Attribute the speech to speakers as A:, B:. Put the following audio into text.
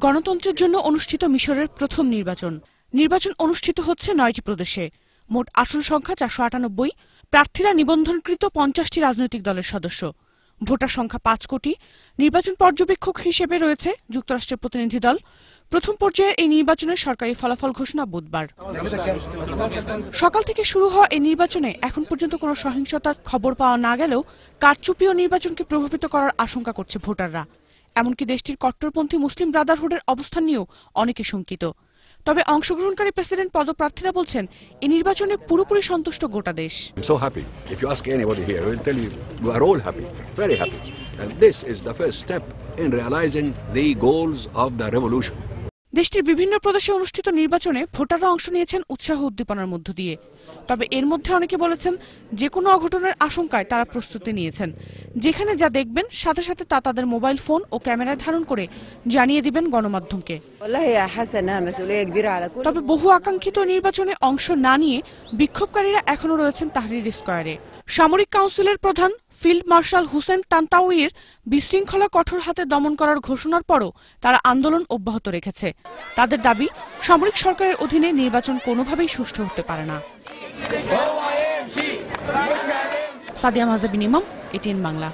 A: গণতন্ত্রের জন্য অনুষ্ঠিত মিশরের প্রথম নির্বাচন অনুষ্ঠিত হচ্ছে 9টি প্রদেশে। মোট আসন সংখ্যা 498। প্রার্থীরা নিবন্ধনকৃত 50টি রাজনৈতিক দলের সদস্য। ভোটার সংখ্যা 5 কোটি। নির্বাচন পর্যবেক্ষক হিসেবে রয়েছে যুক্তরাষ্ট্রের প্রতিনিধি দল। প্রথম পর্যায়ে এই নির্বাচনের সরকারি ফলাফল ঘোষণা বুধবার। সকাল থেকে শুরু হওয়া এই নির্বাচনে এখন পর্যন্ত কোনো সহিংসতার খবর পাওয়া না গেলেও কারচুপি ও নির্বাচনকে প্রভাবিত করার আশঙ্কা করছে ভোটাররা। এমনকি দেশটির কট্টরপন্থী মুসলিম ব্রাদারহুডের অবস্থান নিয়েও অনেকে শঙ্কিত। তবে অংশগ্রহণকারী প্রেসিডেন্ট পদপ্রার্থীরা বলছেন এই নির্বাচনে পুরোপুরি সন্তুষ্ট গোটা দেশ।
B: I'm so happy. If you ask anybody here, we'll tell you we are all happy, very happy. And this is the first step in realizing the goals of the revolution.
A: দেশটির বিভিন্ন প্রদেশে অনুষ্ঠিত নির্বাচনে ভোটাররা অংশ নিয়েছেন উৎসাহ উদ্দীপনার মধ্য দিয়ে। তবে এর মধ্যে অনেকে বলেছেন যে কোনো অঘটনের আশঙ্কায় তারা প্রস্তুতি নিয়েছেন। যেখানে যা দেখবেন সাথে সাথে তা তাদের মোবাইল ফোন ও ক্যামেরায় ধারণ করে জানিয়ে দিবেন গণমাধ্যমকে। তবে বহু আকাঙ্ক্ষিত নির্বাচনে অংশ না নিয়ে বিক্ষোভকারীরা এখনো রয়েছেন তাহরির স্কয়ারে। সামরিক কাউন্সিলের প্রধান ফিল্ড মার্শাল হুসেন তান্তাউইর বিশৃঙ্খলা কঠোর হাতে দমন করার ঘোষণার পরও তারা আন্দোলন অব্যাহত রেখেছে। তাদের দাবি, সামরিক সরকারের অধীনে নির্বাচন কোনোভাবেই সুষ্ঠু হতে পারে না। সাদিয়া মাহজাবিন ইমাম, এটিএন বাংলা।